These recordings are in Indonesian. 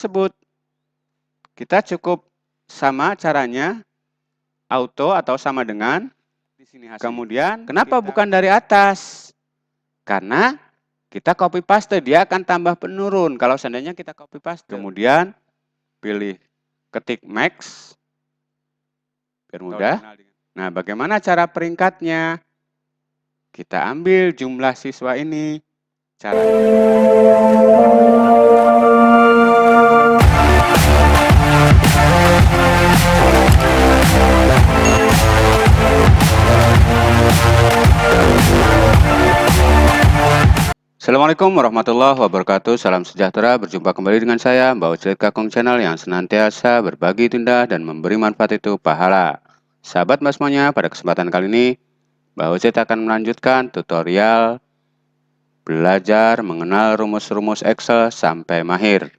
tersebut. Kita cukup sama caranya, auto atau sama dengan. Kemudian, kenapa bukan dari atas? Karena kita copy paste, dia akan tambah penurun. Kalau seandainya kita copy paste. Kemudian, pilih ketik max, biar mudah. Nah, bagaimana cara peringkatnya? Kita ambil jumlah siswa ini. Assalamualaikum warahmatullahi wabarakatuh. Salam sejahtera. Berjumpa kembali dengan saya, Mbak Ucrit Kakung Channel yang senantiasa berbagi indah dan memberi manfaat itu pahala. Sahabat Mas semuanya, pada kesempatan kali ini, Mbak Ucrit akan melanjutkan tutorial belajar mengenal rumus-rumus Excel sampai mahir.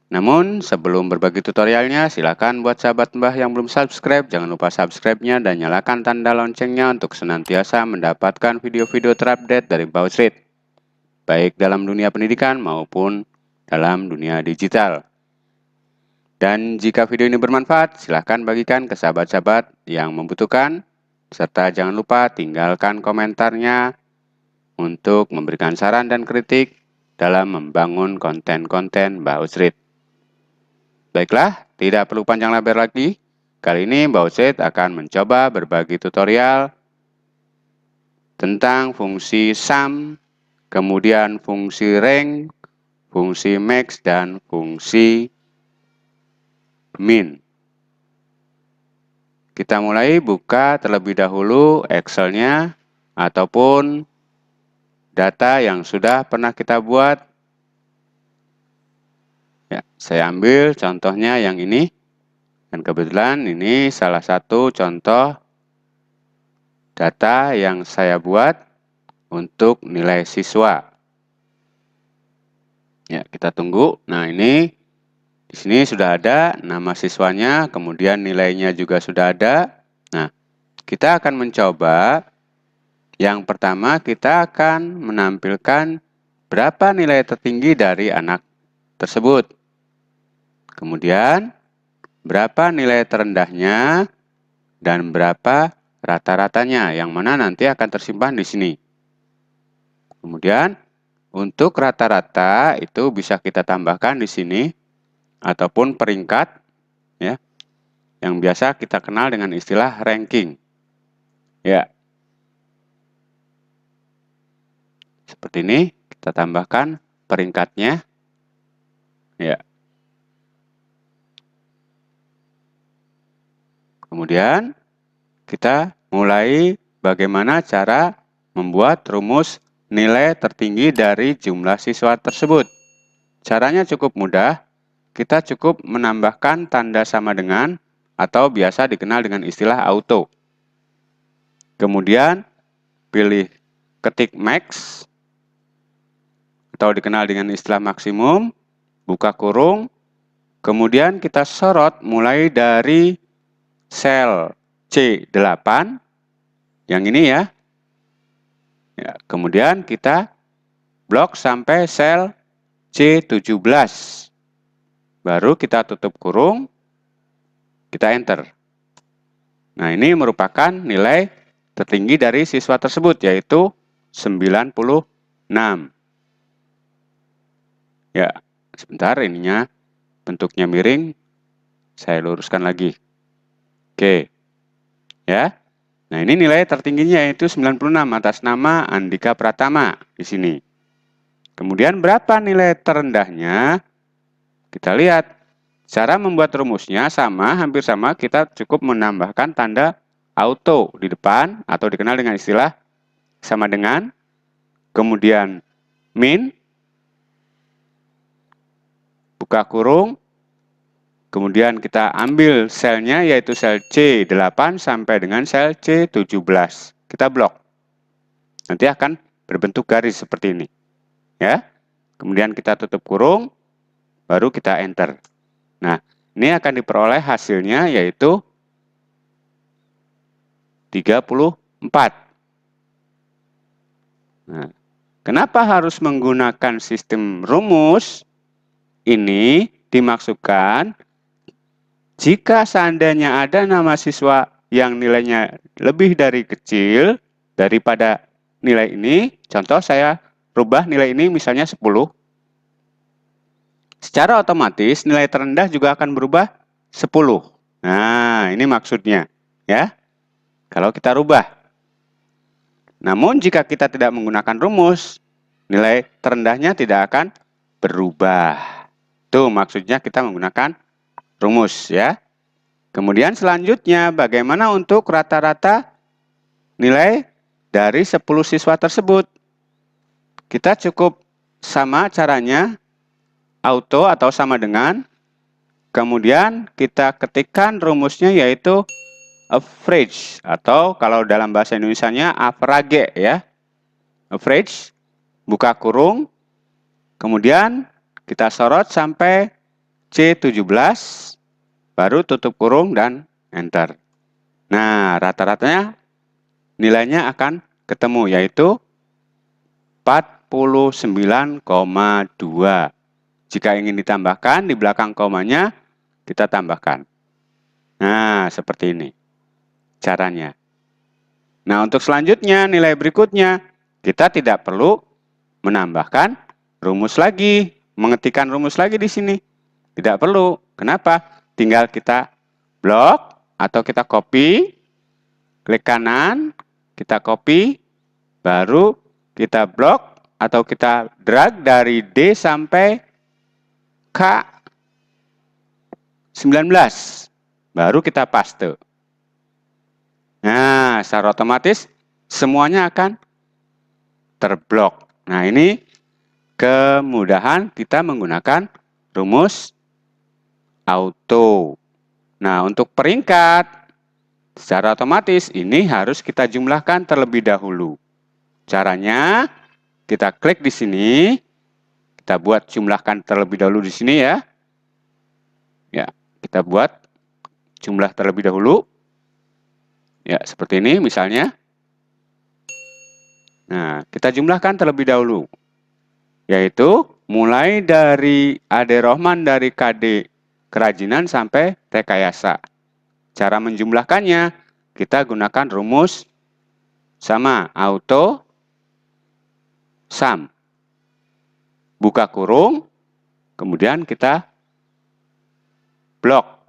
Namun, sebelum berbagi tutorialnya, silakan buat sahabat Mbah yang belum subscribe, jangan lupa subscribe-nya dan nyalakan tanda loncengnya untuk senantiasa mendapatkan video-video terupdate dari Mbah Ucrit, baik dalam dunia pendidikan maupun dalam dunia digital. Dan jika video ini bermanfaat, silakan bagikan ke sahabat-sahabat yang membutuhkan, serta jangan lupa tinggalkan komentarnya untuk memberikan saran dan kritik dalam membangun konten-konten Mbah Ucrit. Baiklah, tidak perlu panjang lebar lagi. Kali ini Mbak Ucrit akan mencoba berbagi tutorial tentang fungsi sum, kemudian fungsi rank, fungsi max, dan fungsi min. Kita mulai buka terlebih dahulu Excel-nya ataupun data yang sudah pernah kita buat. Ya, saya ambil contohnya yang ini. Dan kebetulan ini salah satu contoh data yang saya buat untuk nilai siswa. Ya, kita tunggu. Nah, ini di sini sudah ada nama siswanya, kemudian nilainya juga sudah ada. Nah, kita akan mencoba. Yang pertama, kita akan menampilkan berapa nilai tertinggi dari anak tersebut. Kemudian, berapa nilai terendahnya dan berapa rata-ratanya, yang mana nanti akan tersimpan di sini. Kemudian, untuk rata-rata itu bisa kita tambahkan di sini, ataupun peringkat, ya, yang biasa kita kenal dengan istilah ranking. Ya, seperti ini, kita tambahkan peringkatnya. Ya. Kemudian, kita mulai bagaimana cara membuat rumus nilai tertinggi dari jumlah siswa tersebut. Caranya cukup mudah. Kita cukup menambahkan tanda sama dengan atau biasa dikenal dengan istilah auto. Kemudian, pilih ketik max atau dikenal dengan istilah maksimum, buka kurung, kemudian kita sorot mulai dari sel C8, yang ini ya. Ya, kemudian kita blok sampai sel C17. Baru kita tutup kurung, kita enter. Nah, ini merupakan nilai tertinggi dari siswa tersebut, yaitu 96. Ya, sebentar, ininya bentuknya miring, saya luruskan lagi. Oke, ya. Nah, ini nilai tertingginya yaitu 96 atas nama Andika Pratama di sini. Kemudian berapa nilai terendahnya? Kita lihat. Cara membuat rumusnya sama, hampir sama. Kita cukup menambahkan tanda auto di depan atau dikenal dengan istilah sama dengan. Kemudian min, buka kurung. Kemudian kita ambil selnya yaitu sel C8 sampai dengan sel C17. Kita blok. Nanti akan berbentuk garis seperti ini. Ya. Kemudian kita tutup kurung, baru kita enter. Nah, ini akan diperoleh hasilnya yaitu 34. Nah, kenapa harus menggunakan sistem rumus? ini dimaksudkan jika seandainya ada nama siswa yang nilainya lebih dari kecil daripada nilai ini, contoh saya rubah nilai ini misalnya 10, secara otomatis nilai terendah juga akan berubah 10. Nah, ini maksudnya ya, kalau kita rubah. Namun jika kita tidak menggunakan rumus, nilai terendahnya tidak akan berubah. Itu maksudnya kita menggunakan rumus ya. Kemudian selanjutnya bagaimana untuk rata-rata nilai dari 10 siswa tersebut? Kita cukup sama caranya, auto atau sama dengan. Kemudian kita ketikkan rumusnya yaitu average atau kalau dalam bahasa Indonesianya average ya. Average, buka kurung, kemudian kita sorot sampai C17, baru tutup kurung dan enter. Nah, rata-ratanya nilainya akan ketemu yaitu 49,2. Jika ingin ditambahkan di belakang komanya, kita tambahkan. Nah, seperti ini caranya. Nah, untuk selanjutnya nilai berikutnya, kita tidak perlu menambahkan rumus lagi, mengetikkan rumus lagi di sini. Tidak perlu. Kenapa? Tinggal kita blok atau kita copy, klik kanan, kita copy, baru kita blok atau kita drag dari D sampai K19, baru kita paste. Nah, secara otomatis semuanya akan terblok. Nah, ini kemudahan kita menggunakan rumus auto. Nah, untuk peringkat secara otomatis ini harus kita jumlahkan terlebih dahulu. Caranya kita klik di sini, kita buat jumlahkan terlebih dahulu di sini ya. Ya, kita buat jumlah terlebih dahulu. Ya, seperti ini misalnya. Nah, kita jumlahkan terlebih dahulu. Yaitu mulai dari Ade Rohman dari KD Kerajinan sampai rekayasa. Cara menjumlahkannya, kita gunakan rumus sama auto sum. Buka kurung, kemudian kita blok.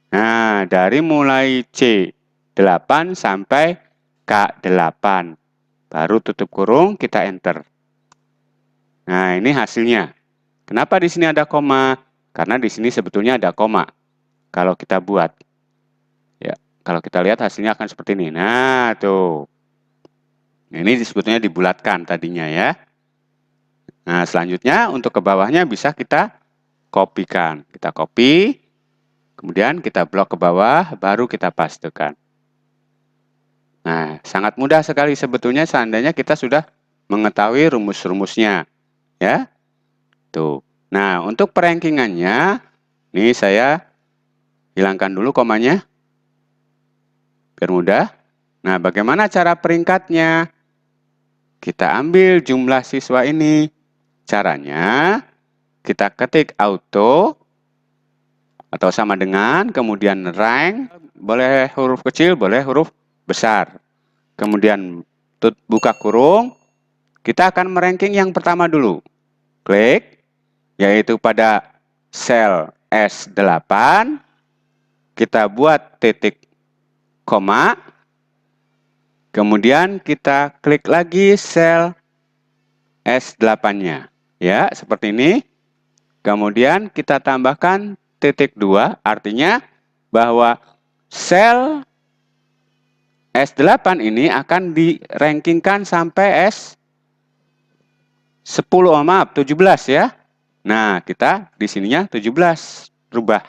Nah, dari mulai C8 sampai K8. Baru tutup kurung, kita enter. Nah, ini hasilnya. Kenapa di sini ada koma? Karena di sini sebetulnya ada koma. Kalau kita buat. Ya, kalau kita lihat hasilnya akan seperti ini. Nah, tuh. Ini sebetulnya dibulatkan tadinya ya. Nah, selanjutnya untuk ke bawahnya bisa kita kopikan. Kita copy, kemudian kita blok ke bawah, baru kita pastekan. Nah, sangat mudah sekali sebetulnya seandainya kita sudah mengetahui rumus-rumusnya. Ya, tuh. Nah, untuk perankingannya, ini saya hilangkan dulu komanya, biar mudah. Nah, bagaimana cara peringkatnya? Kita ambil jumlah siswa ini. Caranya, kita ketik auto, atau sama dengan, kemudian rank, boleh huruf kecil, boleh huruf besar. Kemudian buka kurung, kita akan meranking yang pertama dulu. Klik, yaitu pada sel S8, kita buat titik koma, kemudian kita klik lagi sel S8-nya. Ya, seperti ini. Kemudian kita tambahkan titik 2, artinya bahwa sel S8 ini akan dirankingkan sampai S10, maaf, 17 ya. Nah, kita di sininya 17, rubah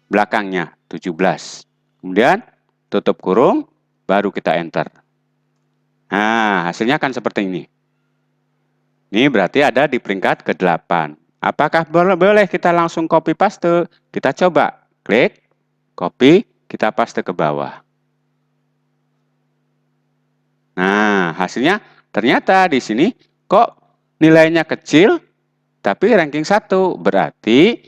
belakangnya 17. Kemudian tutup kurung, baru kita enter. Nah, hasilnya akan seperti ini. Ini berarti ada di peringkat ke-8. Apakah boleh kita langsung copy paste? Kita coba. Klik, copy, kita paste ke bawah. Nah, hasilnya ternyata di sini kok nilainya kecil, tapi ranking 1. Berarti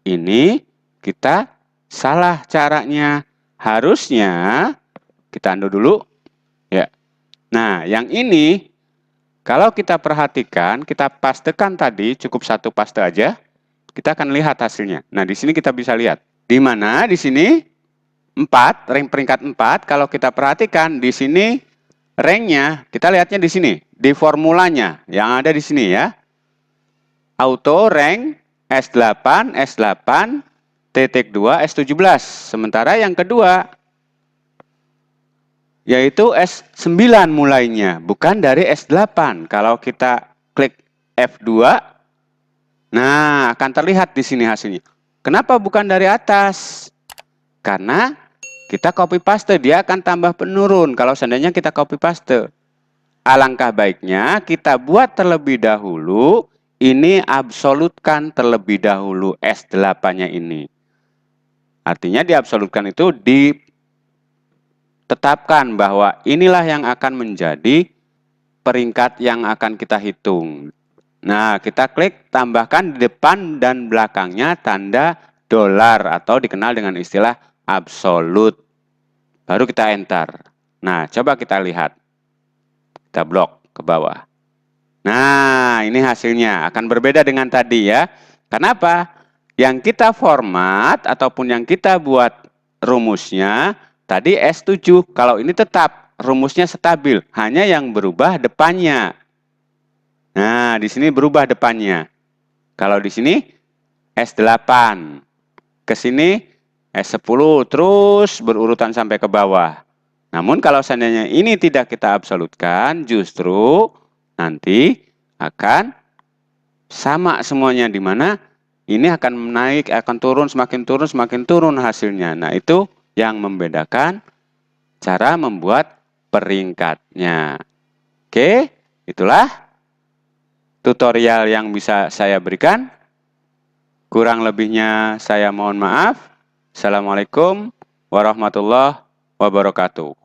ini kita salah caranya. Harusnya kita undo dulu. Ya. Nah, yang ini kalau kita perhatikan, kita pastekan tadi, cukup 1 paste aja. Kita akan lihat hasilnya. Nah, di sini kita bisa lihat. Di mana di sini 4, rank peringkat 4. Kalau kita perhatikan di sini ranknya, kita lihatnya di sini, di formulanya yang ada di sini ya. Auto rank S8, S8, T2, S17. Sementara yang kedua yaitu S9 mulainya, bukan dari S8. Kalau kita klik F2, nah akan terlihat di sini hasilnya. Kenapa bukan dari atas? Karena kita copy paste, dia akan tambah penurun kalau seandainya kita copy paste. Alangkah baiknya kita buat terlebih dahulu, ini absolutkan terlebih dahulu S8-nya ini. Artinya diabsolutkan itu ditetapkan bahwa inilah yang akan menjadi peringkat yang akan kita hitung. Nah, kita klik tambahkan di depan dan belakangnya tanda dolar atau dikenal dengan istilah absolut. Baru kita enter. Nah, coba kita lihat. Kita blok ke bawah. Nah, ini hasilnya akan berbeda dengan tadi ya. Kenapa? Yang kita format ataupun yang kita buat rumusnya tadi S7. Kalau ini tetap rumusnya stabil, hanya yang berubah depannya. Nah, di sini berubah depannya. Kalau di sini S8. Ke sini S10 terus berurutan sampai ke bawah. Namun kalau seandainya ini tidak kita absolutkan, justru nanti akan sama semuanya, di mana ini akan naik, akan turun, semakin turun hasilnya. Nah, itu yang membedakan cara membuat peringkatnya. Oke, itulah tutorial yang bisa saya berikan. Kurang lebihnya saya mohon maaf. Assalamualaikum warahmatullahi wabarakatuh.